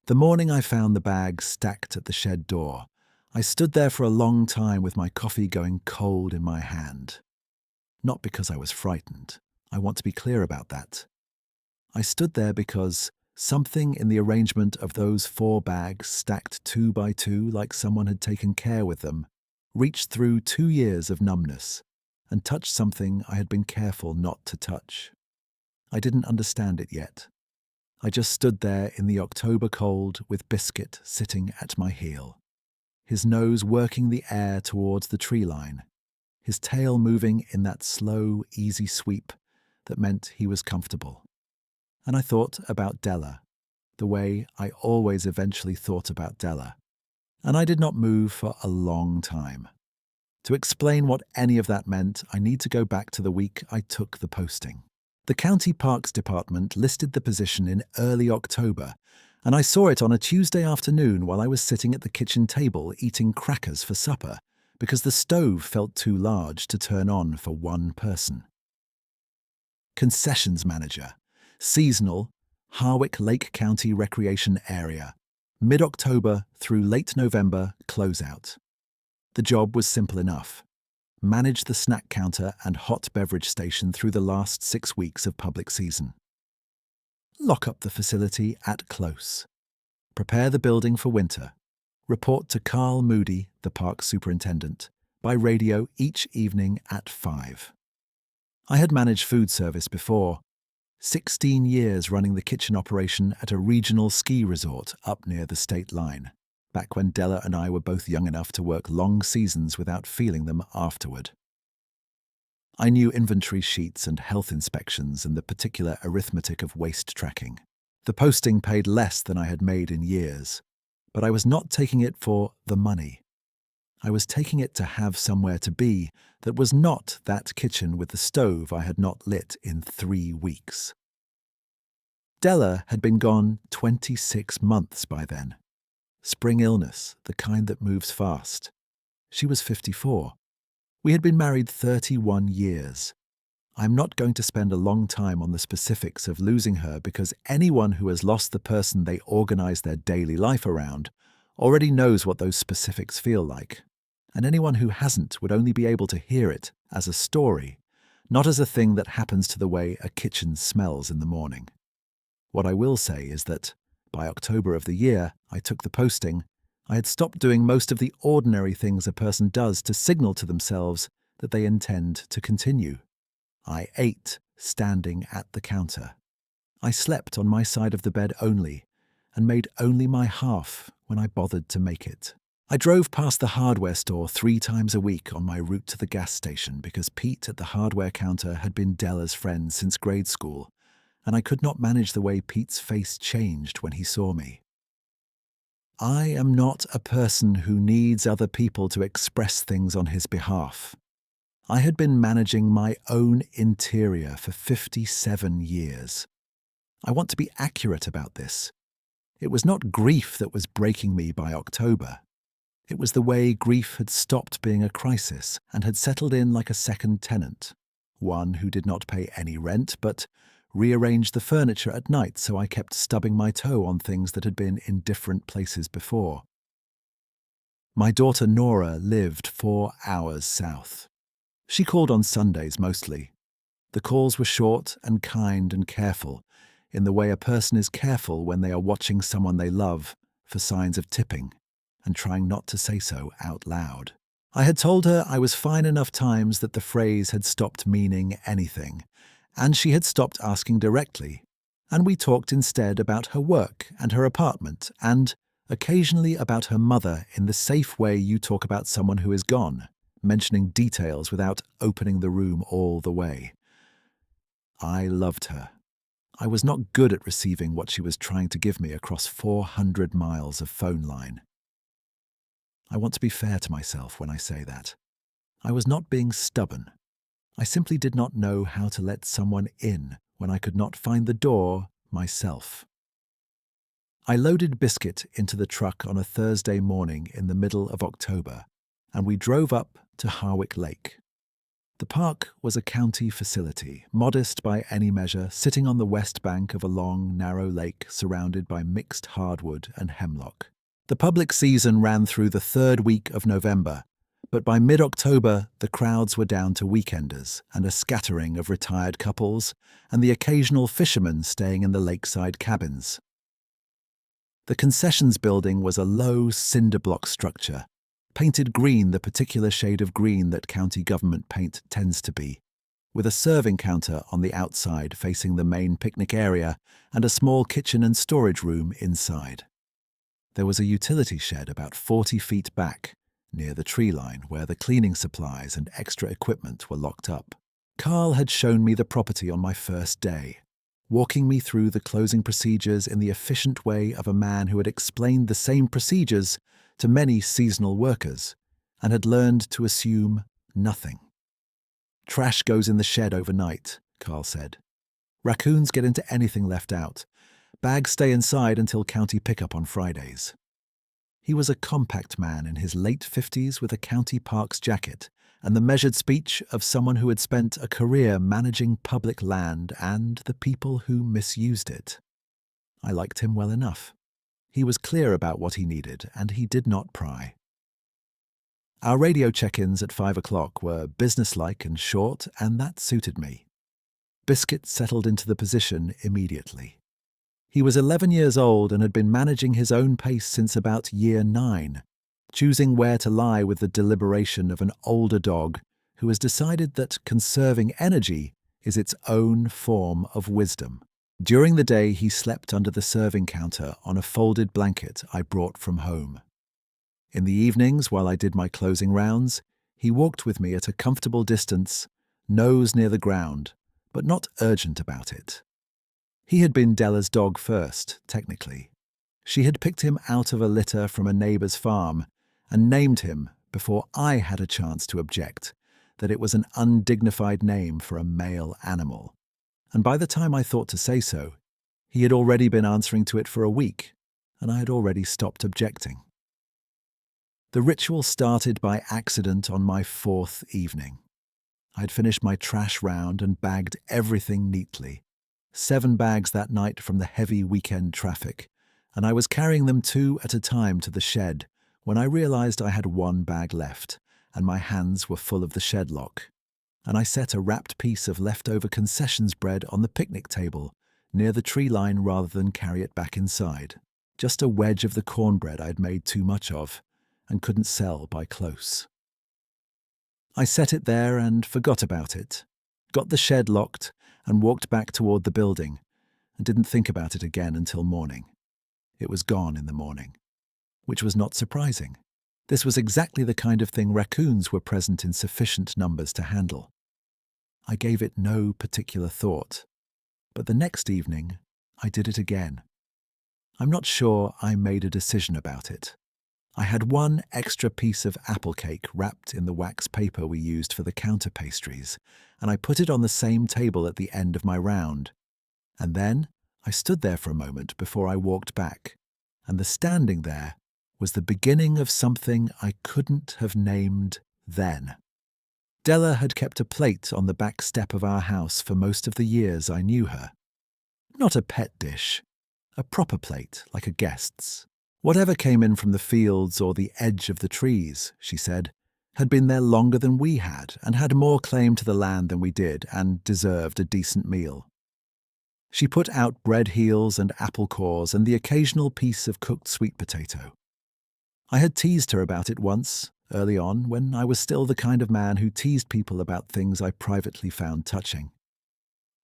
The morning I found the bag stacked at the shed door, I stood there for a long time with my coffee going cold in my hand. Not because I was frightened. I want to be clear about that. I stood there because something in the arrangement of those 4 bags stacked 2 by 2 like someone had taken care with them, reached through 2 years of numbness and touched something I had been careful not to touch. I didn't understand it yet. I just stood there in the October cold with Biscuit sitting at my heel, his nose working the air towards the tree line, his tail moving in that slow, easy sweep that meant he was comfortable. And I thought about Della, the way I always eventually thought about Della. And I did not move for a long time. To explain what any of that meant, I need to go back to the week I took the posting. The County Parks Department listed the position in early October, and I saw it on a Tuesday afternoon while I was sitting at the kitchen table eating crackers for supper because the stove felt too large to turn on for one person. Concessions manager, seasonal, Harwick Lake County Recreation Area, mid-October through late November closeout. The job was simple enough. Manage the snack counter and hot beverage station through the last 6 weeks of public season. Lock up the facility at close. Prepare the building for winter. Report to Carl Moody, the park superintendent, by radio each evening at 5. I had managed food service before, 16 years running the kitchen operation at a regional ski resort up near the state line, back when Della and I were both young enough to work long seasons without feeling them afterward. I knew inventory sheets and health inspections and the particular arithmetic of waste tracking. The posting paid less than I had made in years, but I was not taking it for the money. I was taking it to have somewhere to be that was not that kitchen with the stove I had not lit in 3 weeks. Della had been gone 26 months by then. Spring illness, the kind that moves fast. She was 54. We had been married 31 years. I'm not going to spend a long time on the specifics of losing her because anyone who has lost the person they organize their daily life around already knows what those specifics feel like. And anyone who hasn't would only be able to hear it as a story, not as a thing that happens to the way a kitchen smells in the morning. What I will say is that by October of the year I took the posting, I had stopped doing most of the ordinary things a person does to signal to themselves that they intend to continue. I ate standing at the counter. I slept on my side of the bed only, and made only my half when I bothered to make it. I drove past the hardware store 3 times a week on my route to the gas station because Pete at the hardware counter had been Della's friend since grade school, and I could not manage the way Pete's face changed when he saw me. I am not a person who needs other people to express things on his behalf. I had been managing my own interior for 57 years. I want to be accurate about this. It was not grief that was breaking me by October. It was the way grief had stopped being a crisis and had settled in like a second tenant, one who did not pay any rent but rearranged the furniture at night so I kept stubbing my toe on things that had been in different places before. My daughter Nora lived 4 hours south. She called on Sundays mostly. The calls were short and kind and careful, in the way a person is careful when they are watching someone they love for signs of tipping and trying not to say so out loud. I had told her I was fine enough times that the phrase had stopped meaning anything, and she had stopped asking directly, and we talked instead about her work and her apartment and occasionally about her mother in the safe way you talk about someone who is gone, mentioning details without opening the room all the way. I loved her. I was not good at receiving what she was trying to give me across 400 miles of phone line. I want to be fair to myself when I say that. I was not being stubborn. I simply did not know how to let someone in when I could not find the door myself. I loaded Biscuit into the truck on a Thursday morning in the middle of October, and we drove up to Harwick Lake. The park was a county facility, modest by any measure, sitting on the west bank of a long, narrow lake surrounded by mixed hardwood and hemlock. The public season ran through the third week of November, but by mid-October the crowds were down to weekenders and a scattering of retired couples and the occasional fishermen staying in the lakeside cabins. The Concessions building was a low cinder block structure, painted green, the particular shade of green that county government paint tends to be, with a serving counter on the outside facing the main picnic area and a small kitchen and storage room inside. There was a utility shed about 40 feet back, near the tree line, where the cleaning supplies and extra equipment were locked up. Carl had shown me the property on my first day, walking me through the closing procedures in the efficient way of a man who had explained the same procedures to many seasonal workers and had learned to assume nothing. "Trash goes in the shed overnight," Carl said. "Raccoons get into anything left out. Bags stay inside until county pickup on Fridays." He was a compact man in his late 50s with a county parks jacket and the measured speech of someone who had spent a career managing public land and the people who misused it. I liked him well enough. He was clear about what he needed, and he did not pry. Our radio check-ins at 5 o'clock were businesslike and short, and that suited me. Biscuit settled into the position immediately. He was 11 years old and had been managing his own pace since about year 9, choosing where to lie with the deliberation of an older dog who has decided that conserving energy is its own form of wisdom. During the day, he slept under the serving counter on a folded blanket I brought from home. In the evenings, while I did my closing rounds, he walked with me at a comfortable distance, nose near the ground, but not urgent about it. He had been Della's dog first, technically. She had picked him out of a litter from a neighbour's farm and named him before I had a chance to object that it was an undignified name for a male animal. And by the time I thought to say so, he had already been answering to it for a week, and I had already stopped objecting. The ritual started by accident on my 4th evening. I had finished my trash round and bagged everything neatly. 7 bags that night from the heavy weekend traffic, and I was carrying them 2 at a time to the shed when I realized I had 1 bag left, and my hands were full of the shed lock. And I set a wrapped piece of leftover Concessions bread on the picnic table near the tree line rather than carry it back inside. Just a wedge of the cornbread I'd made too much of and couldn't sell by close. I set it there and forgot about it, got the shed locked and walked back toward the building and didn't think about it again until morning. It was gone in the morning, which was not surprising. This was exactly the kind of thing raccoons were present in sufficient numbers to handle. I gave it no particular thought, but the next evening I did it again. I'm not sure I made a decision about it. I had 1 extra piece of apple cake wrapped in the wax paper we used for the counter pastries, and I put it on the same table at the end of my round. And then I stood there for a moment before I walked back, and the standing there was the beginning of something I couldn't have named then. Della had kept a plate on the back step of our house for most of the years I knew her. Not a pet dish, a proper plate like a guest's. Whatever came in from the fields or the edge of the trees, she said, had been there longer than we had more claim to the land than we did and deserved a decent meal. She put out bread heels and apple cores and the occasional piece of cooked sweet potato. I had teased her about it once, early on, when I was still the kind of man who teased people about things I privately found touching.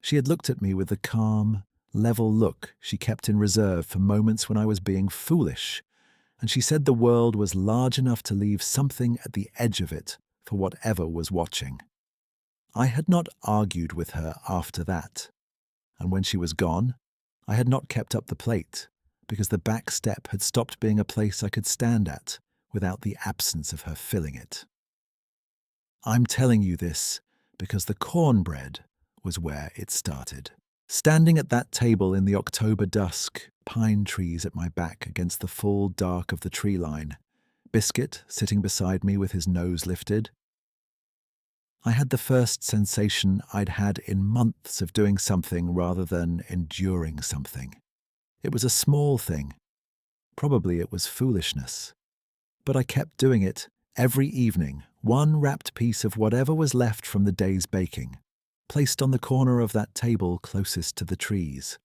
She had looked at me with the calm, level look she kept in reserve for moments when I was being foolish, and she said the world was large enough to leave something at the edge of it for whatever was watching. I had not argued with her after that, and when she was gone, I had not kept up the plate, because the back step had stopped being a place I could stand at without the absence of her filling it. I'm telling you this because the cornbread was where it started. Standing at that table in the October dusk, pine trees at my back against the full dark of the tree line, Biscuit sitting beside me with his nose lifted, I had the first sensation I'd had in months of doing something rather than enduring something. It was a small thing. Probably it was foolishness. But I kept doing it every evening, one wrapped piece of whatever was left from the day's baking, placed on the corner of that table closest to the trees.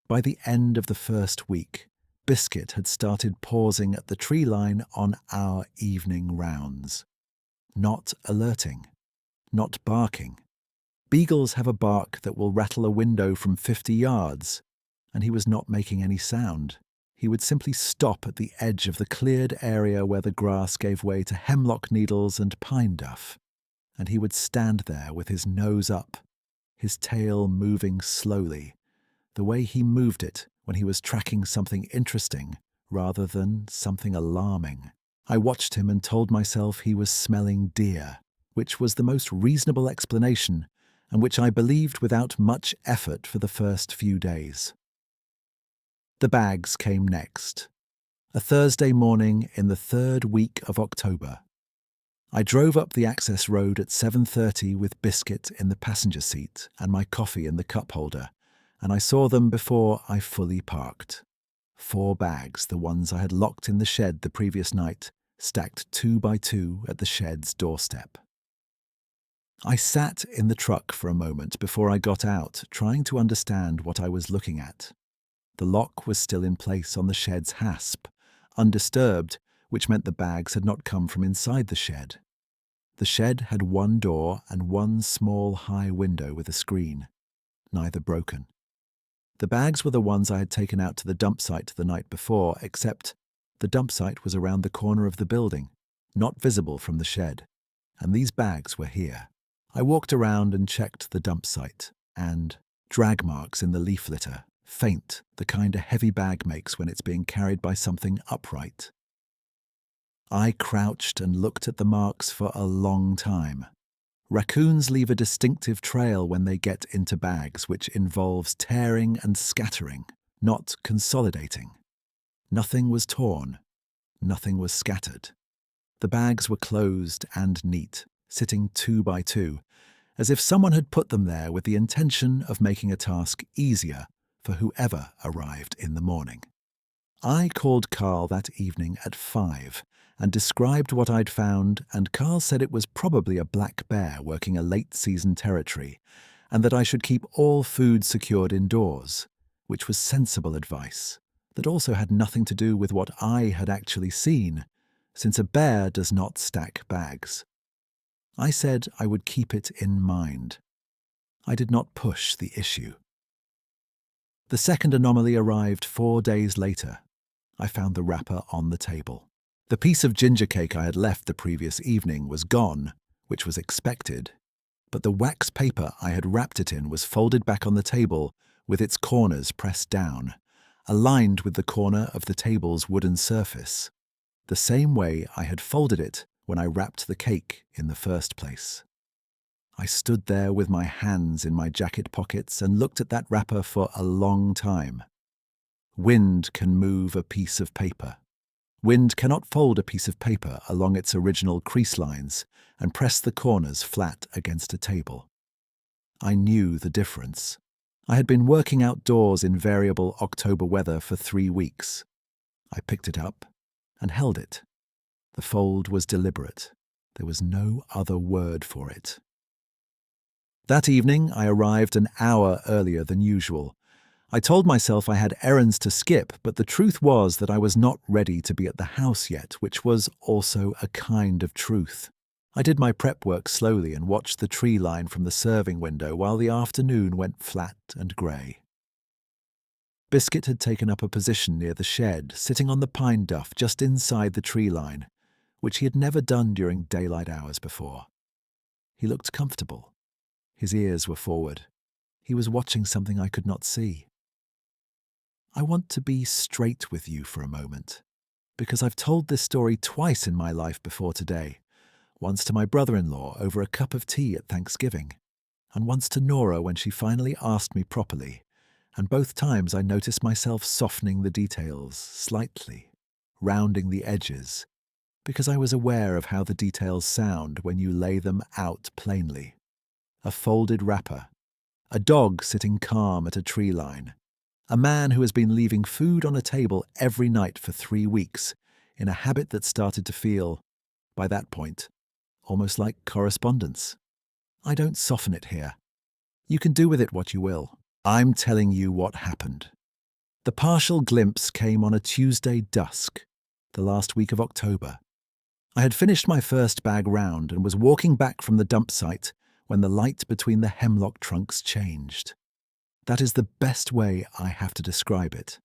By the end of the first week, Biscuit had started pausing at the tree line on our evening rounds. Not alerting, not barking. Beagles have a bark that will rattle a window from 50 yards, and he was not making any sound. He would simply stop at the edge of the cleared area where the grass gave way to hemlock needles and pine duff, and he would stand there with his nose up, his tail moving slowly, the way he moved it when he was tracking something interesting rather than something alarming. I watched him and told myself he was smelling deer, which was the most reasonable explanation and which I believed without much effort for the first few days. The bags came next. A Thursday morning in the third week of October. I drove up the access road at 7:30 with Biscuit in the passenger seat and my coffee in the cup holder, and I saw them before I fully parked. 4 bags, the ones I had locked in the shed the previous night, stacked 2 by 2 at the shed's doorstep. I sat in the truck for a moment before I got out, trying to understand what I was looking at. The lock was still in place on the shed's hasp, undisturbed, which meant the bags had not come from inside the shed. The shed had 1 door and 1 small high window with a screen, neither broken. The bags were the ones I had taken out to the dump site the night before, except the dump site was around the corner of the building, not visible from the shed, and these bags were here. I walked around and checked the dump site, and drag marks in the leaf litter, faint, the kind a heavy bag makes when it's being carried by something upright. I crouched and looked at the marks for a long time. Raccoons leave a distinctive trail when they get into bags, which involves tearing and scattering, not consolidating. Nothing was torn. Nothing was scattered. The bags were closed and neat, sitting 2 by 2, as if someone had put them there with the intention of making a task easier for whoever arrived in the morning. I called Carl that evening at 5 and described what I'd found, and Carl said it was probably a black bear working a late-season territory, and that I should keep all food secured indoors, which was sensible advice, that also had nothing to do with what I had actually seen, since a bear does not stack bags. I said I would keep it in mind. I did not push the issue. The second anomaly arrived 4 days later. I found the wrapper on the table. The piece of ginger cake I had left the previous evening was gone, which was expected, but the wax paper I had wrapped it in was folded back on the table with its corners pressed down, aligned with the corner of the table's wooden surface, the same way I had folded it when I wrapped the cake in the first place. I stood there with my hands in my jacket pockets and looked at that wrapper for a long time. Wind can move a piece of paper. Wind cannot fold a piece of paper along its original crease lines and press the corners flat against a table. I knew the difference. I had been working outdoors in variable October weather for 3 weeks. I picked it up and held it. The fold was deliberate. There was no other word for it. That evening, I arrived an hour earlier than usual. I told myself I had errands to skip, but the truth was that I was not ready to be at the house yet, which was also a kind of truth. I did my prep work slowly and watched the tree line from the serving window while the afternoon went flat and grey. Biscuit had taken up a position near the shed, sitting on the pine duff just inside the tree line, which he had never done during daylight hours before. He looked comfortable. His ears were forward. He was watching something I could not see. I want to be straight with you for a moment, because I've told this story twice in my life before today, once to my brother-in-law over a cup of tea at Thanksgiving, and once to Nora when she finally asked me properly, and both times I noticed myself softening the details slightly, rounding the edges, because I was aware of how the details sound when you lay them out plainly. A folded wrapper, a dog sitting calm at a tree line, a man who has been leaving food on a table every night for 3 weeks in a habit that started to feel, by that point, almost like correspondence. I don't soften it here. You can do with it what you will. I'm telling you what happened. The partial glimpse came on a Tuesday dusk, the last week of October. I had finished my first bag round and was walking back from the dump site when the light between the hemlock trunks changed. That is the best way I have to describe it.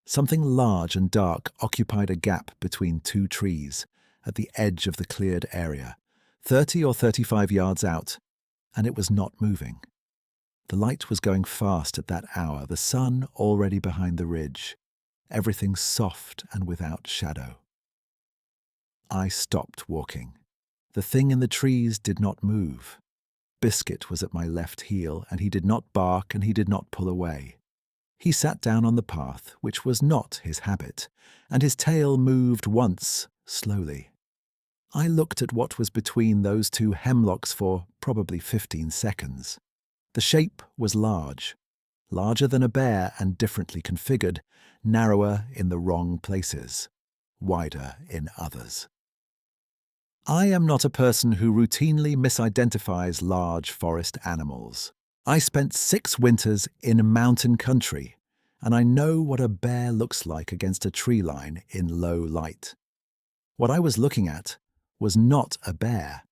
Something large and dark occupied a gap between 2 trees at the edge of the cleared area, 30 or 35 yards out, and it was not moving. The light was going fast at that hour, the sun already behind the ridge, everything soft and without shadow. I stopped walking. The thing in the trees did not move. Biscuit was at my left heel, and he did not bark and he did not pull away. He sat down on the path, which was not his habit, and his tail moved once, slowly. I looked at what was between those 2 hemlocks for probably 15 seconds. The shape was large, larger than a bear and differently configured, narrower in the wrong places, wider in others. I am not a person who routinely misidentifies large forest animals. I spent 6 winters in mountain country, and I know what a bear looks like against a tree line in low light. What I was looking at was not a bear.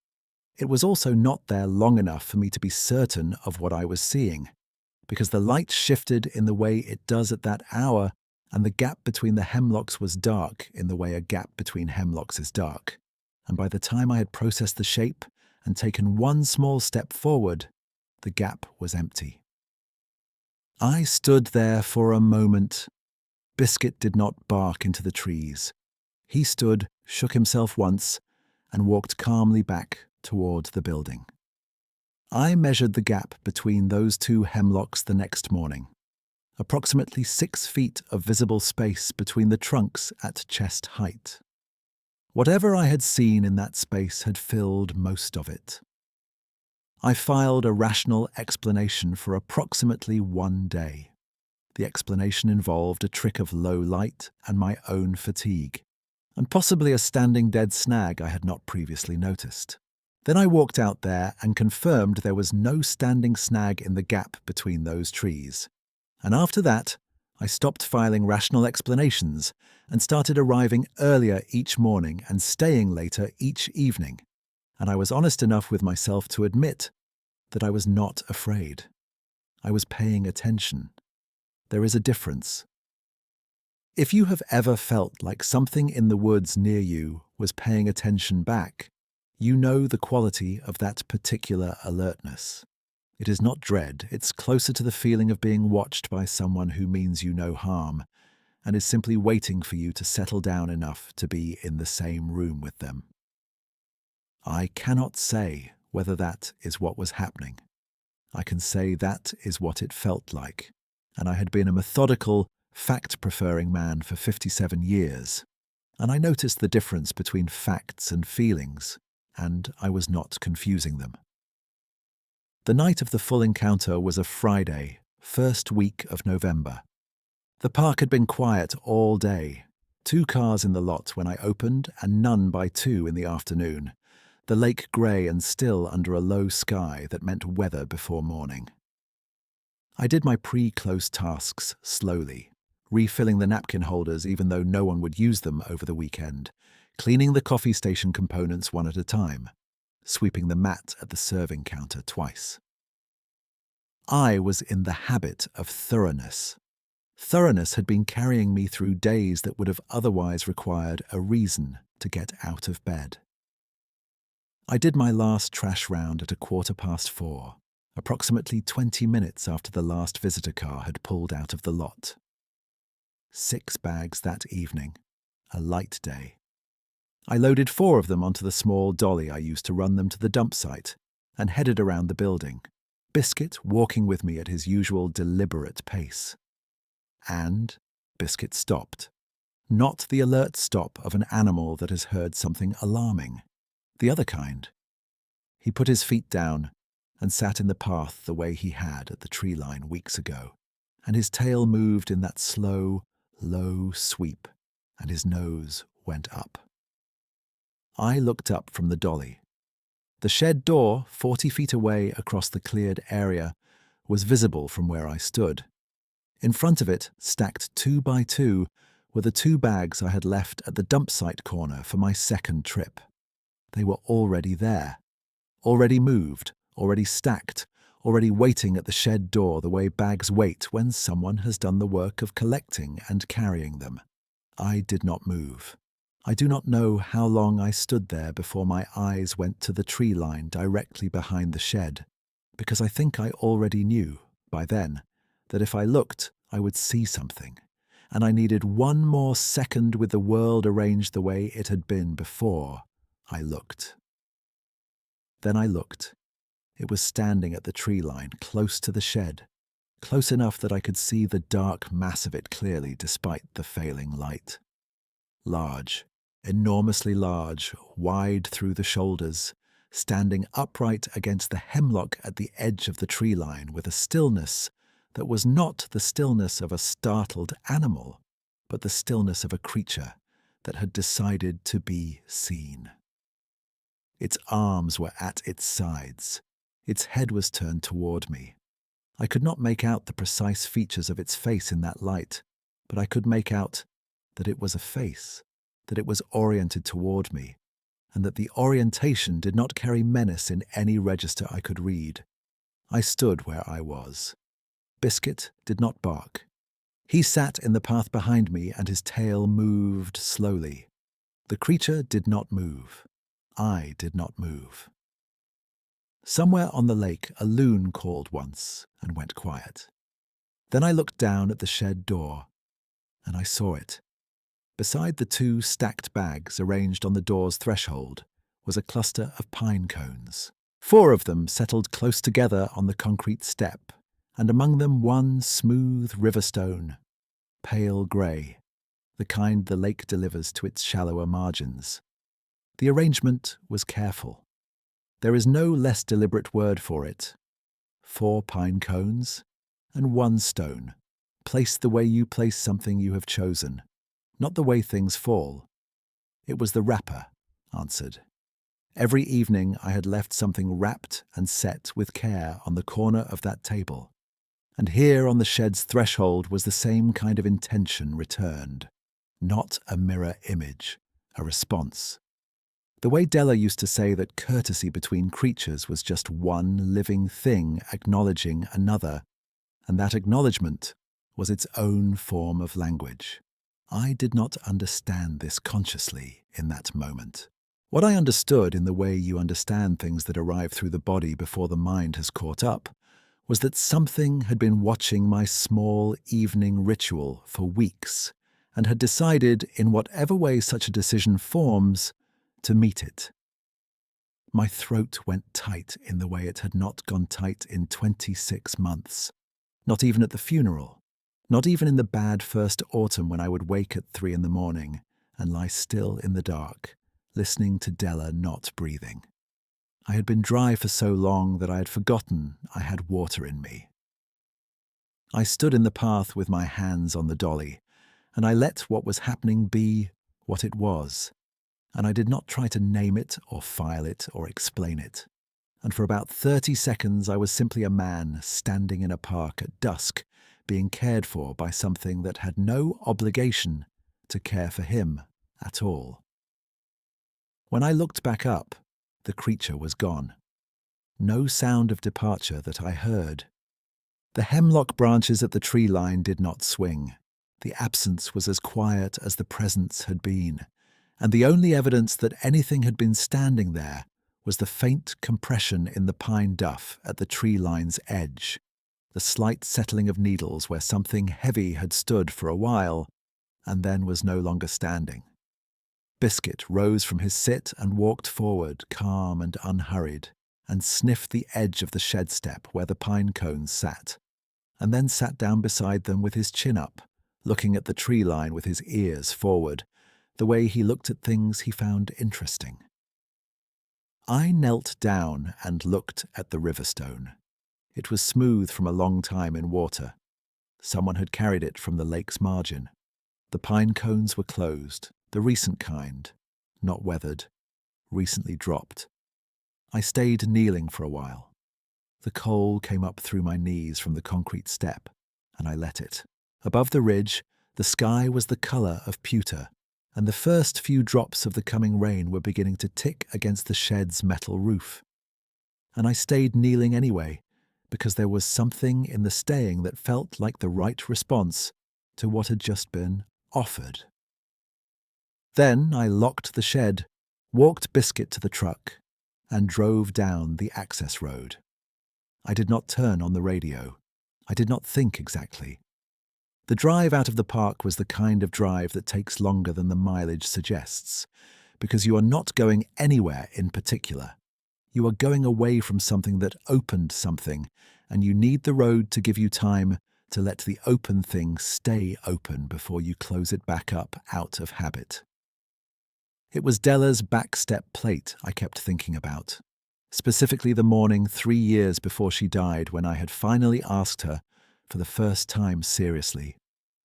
It was also not there long enough for me to be certain of what I was seeing, because the light shifted in the way it does at that hour, and the gap between the hemlocks was dark in the way a gap between hemlocks is dark. And by the time I had processed the shape and taken 1 small step forward, the gap was empty. I stood there for a moment. Biscuit did not bark into the trees. He stood, shook himself once, and walked calmly back toward the building. I measured the gap between those 2 hemlocks the next morning. Approximately 6 feet of visible space between the trunks at chest height. Whatever I had seen in that space had filled most of it. I filed a rational explanation for approximately 1 day. The explanation involved a trick of low light and my own fatigue, and possibly a standing dead snag I had not previously noticed. Then I walked out there and confirmed there was no standing snag in the gap between those trees. And after that, I stopped filing rational explanations and started arriving earlier each morning and staying later each evening. And I was honest enough with myself to admit that I was not afraid. I was paying attention. There is a difference. If you have ever felt like something in the woods near you was paying attention back, you know the quality of that particular alertness. It is not dread, it's closer to the feeling of being watched by someone who means you no harm, and is simply waiting for you to settle down enough to be in the same room with them. I cannot say whether that is what was happening. I can say that is what it felt like, and I had been a methodical, fact-preferring man for 57 years, and I noticed the difference between facts and feelings, and I was not confusing them. The night of the full encounter was a Friday, first week of November. The park had been quiet all day. 2 cars in the lot when I opened and none by 2 in the afternoon. The lake grey and still under a low sky that meant weather before morning. I did my pre-close tasks slowly, refilling the napkin holders even though no one would use them over the weekend, cleaning the coffee station components one at a time, sweeping the mat at the serving counter twice. I was in the habit of thoroughness. Thoroughness had been carrying me through days that would have otherwise required a reason to get out of bed. I did my last trash round at 4:15, approximately 20 minutes after the last visitor car had pulled out of the lot. 6 bags that evening, a light day. I loaded 4 of them onto the small dolly I used to run them to the dump site and headed around the building, Biscuit walking with me at his usual deliberate pace. And Biscuit stopped. Not the alert stop of an animal that has heard something alarming. The other kind. He put his feet down and sat in the path the way he had at the tree line weeks ago, and his tail moved in that slow, low sweep, and his nose went up. I looked up from the dolly. The shed door, 40 feet away across the cleared area, was visible from where I stood. In front of it, stacked 2 by 2, were the 2 bags I had left at the dump site corner for my second trip. They were already there, already moved, already stacked, already waiting at the shed door the way bags wait when someone has done the work of collecting and carrying them. I did not move. I do not know how long I stood there before my eyes went to the tree line directly behind the shed, because I think I already knew, by then, that if I looked, I would see something, and I needed one more second with the world arranged the way it had been before I looked. Then I looked. It was standing at the tree line, close to the shed, close enough that I could see the dark mass of it clearly despite the failing light. Large, enormously large, wide through the shoulders, standing upright against the hemlock at the edge of the tree line with a stillness that was not the stillness of a startled animal, but the stillness of a creature that had decided to be seen. Its arms were at its sides. Its head was turned toward me. I could not make out the precise features of its face in that light, but I could make out that it was a face, that it was oriented toward me, and that the orientation did not carry menace in any register I could read. I stood where I was. Biscuit did not bark. He sat in the path behind me and his tail moved slowly. The creature did not move. I did not move. Somewhere on the lake a loon called once and went quiet. Then I looked down at the shed door, and I saw it. Beside the 2 stacked bags arranged on the door's threshold was a cluster of pine cones. 4 of them settled close together on the concrete step, and among them one smooth river stone, pale grey, the kind the lake delivers to its shallower margins. The arrangement was careful. There is no less deliberate word for it. 4 pine cones and 1 stone, placed the way you place something you have chosen, not the way things fall. It was the wrapper, answered. Every evening I had left something wrapped and set with care on the corner of that table, and here on the shed's threshold was the same kind of intention returned. Not a mirror image, a response. The way Della used to say that courtesy between creatures was just one living thing acknowledging another, and that acknowledgement was its own form of language. I did not understand this consciously in that moment. What I understood in the way you understand things that arrive through the body before the mind has caught up was that something had been watching my small evening ritual for weeks and had decided, in whatever way such a decision forms, to meet it. My throat went tight in the way it had not gone tight in 26 months, not even at the funeral. Not even in the bad first autumn when I would wake at 3 in the morning and lie still in the dark, listening to Della not breathing. I had been dry for so long that I had forgotten I had water in me. I stood in the path with my hands on the dolly, and I let what was happening be what it was, and I did not try to name it or file it or explain it. And for about 30 seconds I was simply a man standing in a park at dusk, being cared for by something that had no obligation to care for him at all. When I looked back up, the creature was gone. No sound of departure that I heard. The hemlock branches at the tree line did not swing. The absence was as quiet as the presence had been, and the only evidence that anything had been standing there was the faint compression in the pine duff at the tree line's edge, the slight settling of needles where something heavy had stood for a while and then was no longer standing. Biscuit rose from his sit and walked forward, calm and unhurried, and sniffed the edge of the shed step where the pine cones sat, and then sat down beside them with his chin up, looking at the tree line with his ears forward, the way he looked at things he found interesting. I knelt down and looked at the riverstone. It was smooth from a long time in water. Someone had carried it from the lake's margin. The pine cones were closed, the recent kind, not weathered, recently dropped. I stayed kneeling for a while. The cold came up through my knees from the concrete step, and I let it. Above the ridge, the sky was the colour of pewter, and the first few drops of the coming rain were beginning to tick against the shed's metal roof. And I stayed kneeling anyway, because there was something in the staying that felt like the right response to what had just been offered. Then I locked the shed, walked Biscuit to the truck, and drove down the access road. I did not turn on the radio. I did not think exactly. The drive out of the park was the kind of drive that takes longer than the mileage suggests, because you are not going anywhere in particular. You are going away from something that opened something, and you need the road to give you time to let the open thing stay open before you close it back up out of habit. It was Della's backstep plate I kept thinking about, specifically the morning 3 years before she died when I had finally asked her, for the first time seriously,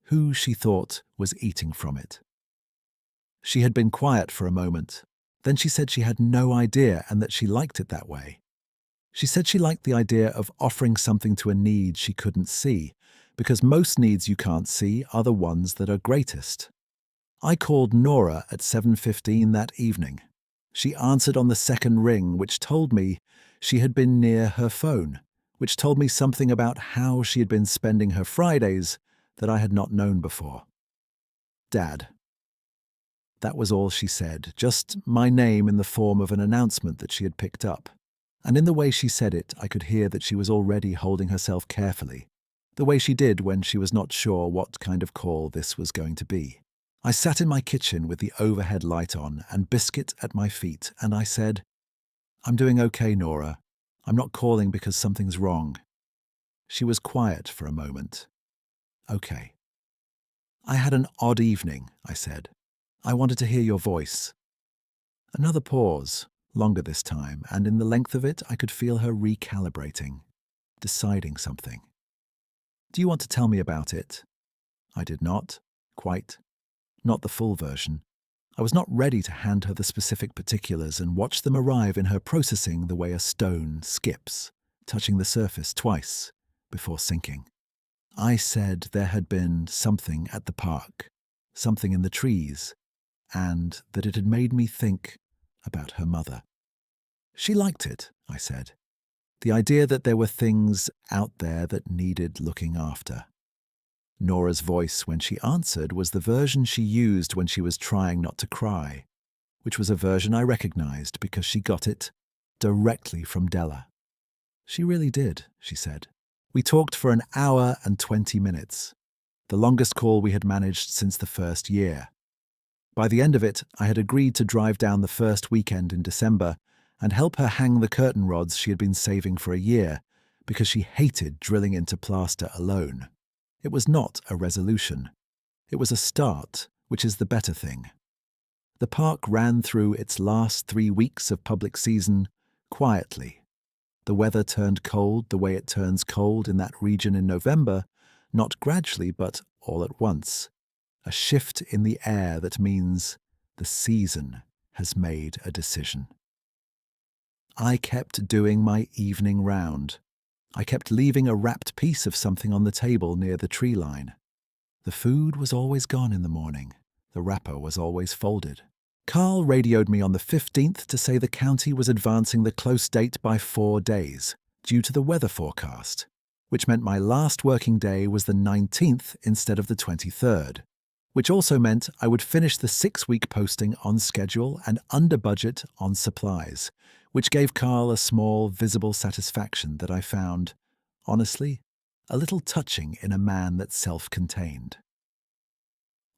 who she thought was eating from it. She had been quiet for a moment. Then she said she had no idea and that she liked it that way. She said she liked the idea of offering something to a need she couldn't see, because most needs you can't see are the ones that are greatest. I called Nora at 7:15 that evening. She answered on the second ring, which told me she had been near her phone, which told me something about how she had been spending her Fridays that I had not known before. Dad. That was all she said, just my name in the form of an announcement that she had picked up. And in the way she said it, I could hear that she was already holding herself carefully, the way she did when she was not sure what kind of call this was going to be. I sat in my kitchen with the overhead light on and Biscuit at my feet, and I said, "I'm doing okay, Nora. I'm not calling because something's wrong." She was quiet for a moment. "Okay." "I had an odd evening," I said. "I wanted to hear your voice." Another pause, longer this time, and in the length of it I could feel her recalibrating, deciding something. "Do you want to tell me about it?" I did not, quite. Not the full version. I was not ready to hand her the specific particulars and watch them arrive in her processing the way a stone skips, touching the surface twice before sinking. I said there had been something at the park, something in the trees, and that it had made me think about her mother. She liked it, I said. The idea that there were things out there that needed looking after. Nora's voice when she answered was the version she used when she was trying not to cry, which was a version I recognized because she got it directly from Della. She really did, she said. We talked for an hour and 20 minutes, the longest call we had managed since the first year. By the end of it, I had agreed to drive down the first weekend in December and help her hang the curtain rods she had been saving for a year because she hated drilling into plaster alone. It was not a resolution. It was a start, which is the better thing. The park ran through its last 3 weeks of public season quietly. The weather turned cold the way it turns cold in that region in November, not gradually but all at once. A shift in the air that means the season has made a decision. I kept doing my evening round. I kept leaving a wrapped piece of something on the table near the tree line. The food was always gone in the morning. The wrapper was always folded. Carl radioed me on the 15th to say the county was advancing the close date by 4 days, due to the weather forecast, which meant my last working day was the 19th instead of the 23rd, which also meant I would finish the 6-week posting on schedule and under budget on supplies, which gave Carl a small, visible satisfaction that I found, honestly, a little touching in a man that's self-contained.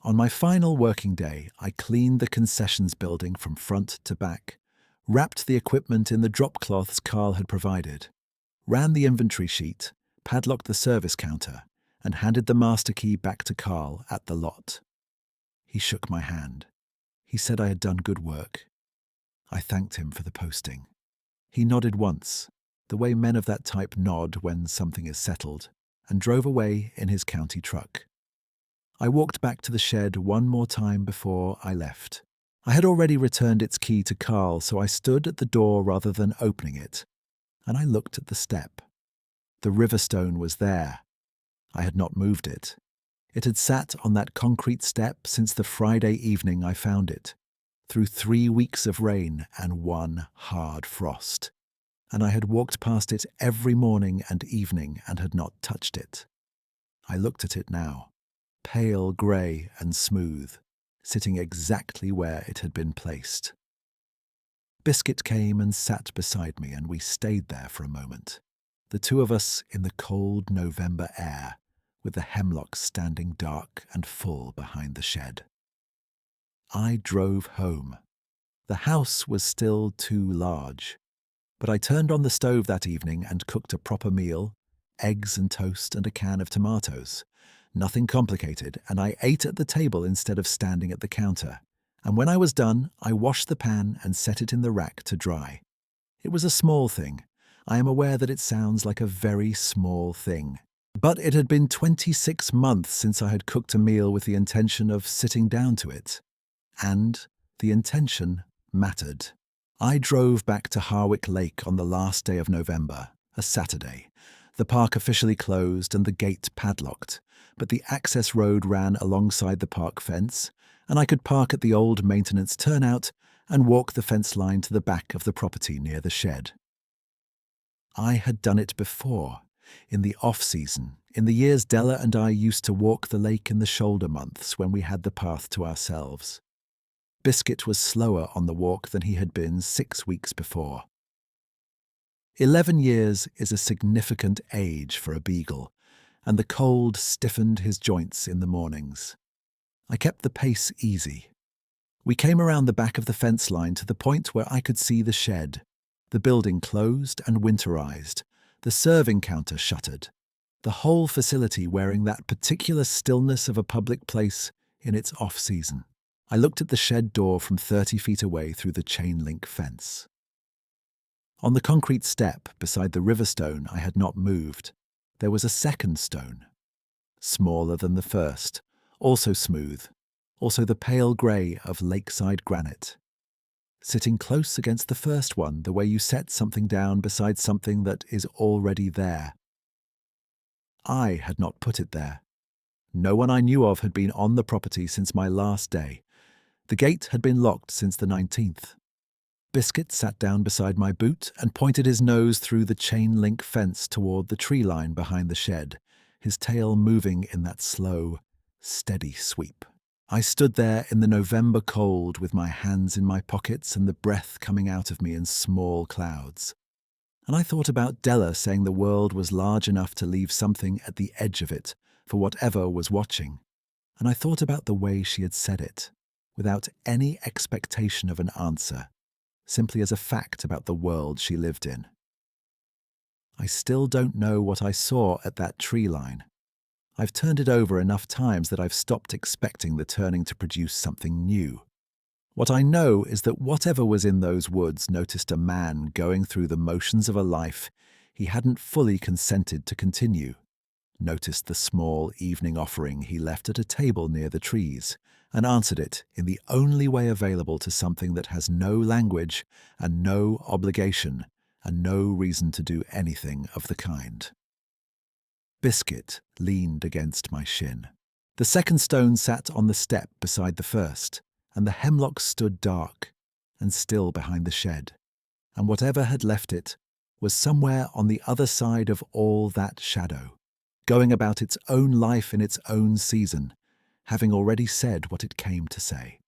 On my final working day, I cleaned the concessions building from front to back, wrapped the equipment in the drop cloths Carl had provided, ran the inventory sheet, padlocked the service counter, and handed the master key back to Carl at the lot. He shook my hand. He said I had done good work. I thanked him for the posting. He nodded once, the way men of that type nod when something is settled, and drove away in his county truck. I walked back to the shed one more time before I left. I had already returned its key to Carl, so I stood at the door rather than opening it, and I looked at the step. The river stone was there. I had not moved it. It had sat on that concrete step since the Friday evening I found it, through 3 weeks of rain and 1 hard frost, and I had walked past it every morning and evening and had not touched it. I looked at it now, pale grey and smooth, sitting exactly where it had been placed. Biscuit came and sat beside me, and we stayed there for a moment, the two of us in the cold November air, with the hemlocks standing dark and full behind the shed. I drove home. The house was still too large, but I turned on the stove that evening and cooked a proper meal, eggs and toast and a can of tomatoes. Nothing complicated, and I ate at the table instead of standing at the counter. And when I was done, I washed the pan and set it in the rack to dry. It was a small thing. I am aware that it sounds like a very small thing. But it had been 26 months since I had cooked a meal with the intention of sitting down to it. And the intention mattered. I drove back to Harwick Lake on the last day of November, a Saturday. The park officially closed and the gate padlocked, but the access road ran alongside the park fence, and I could park at the old maintenance turnout and walk the fence line to the back of the property near the shed. I had done it before, in the off-season, in the years Della and I used to walk the lake in the shoulder months when we had the path to ourselves. Biscuit was slower on the walk than he had been 6 weeks before. 11 years is a significant age for a beagle, and the cold stiffened his joints in the mornings. I kept the pace easy. We came around the back of the fence line to the point where I could see the shed, the building closed and winterized, the serving counter shuttered, the whole facility wearing that particular stillness of a public place in its off-season. I looked at the shed door from 30 feet away through the chain-link fence. On the concrete step beside the river stone I had not moved, there was a second stone, smaller than the first, also smooth, also the pale grey of lakeside granite, sitting close against the first one, the way you set something down beside something that is already there. I had not put it there. No one I knew of had been on the property since my last day. The gate had been locked since the 19th. Biscuit sat down beside my boot and pointed his nose through the chain-link fence toward the tree line behind the shed, his tail moving in that slow, steady sweep. I stood there in the November cold with my hands in my pockets and the breath coming out of me in small clouds. And I thought about Della saying the world was large enough to leave something at the edge of it for whatever was watching. And I thought about the way she had said it, without any expectation of an answer, simply as a fact about the world she lived in. I still don't know what I saw at that tree line. I've turned it over enough times that I've stopped expecting the turning to produce something new. What I know is that whatever was in those woods noticed a man going through the motions of a life he hadn't fully consented to continue, noticed the small evening offering he left at a table near the trees, and answered it in the only way available to something that has no language and no obligation and no reason to do anything of the kind. Biscuit leaned against my shin. The second stone sat on the step beside the first, and the hemlock stood dark and still behind the shed, and whatever had left it was somewhere on the other side of all that shadow, going about its own life in its own season, having already said what it came to say.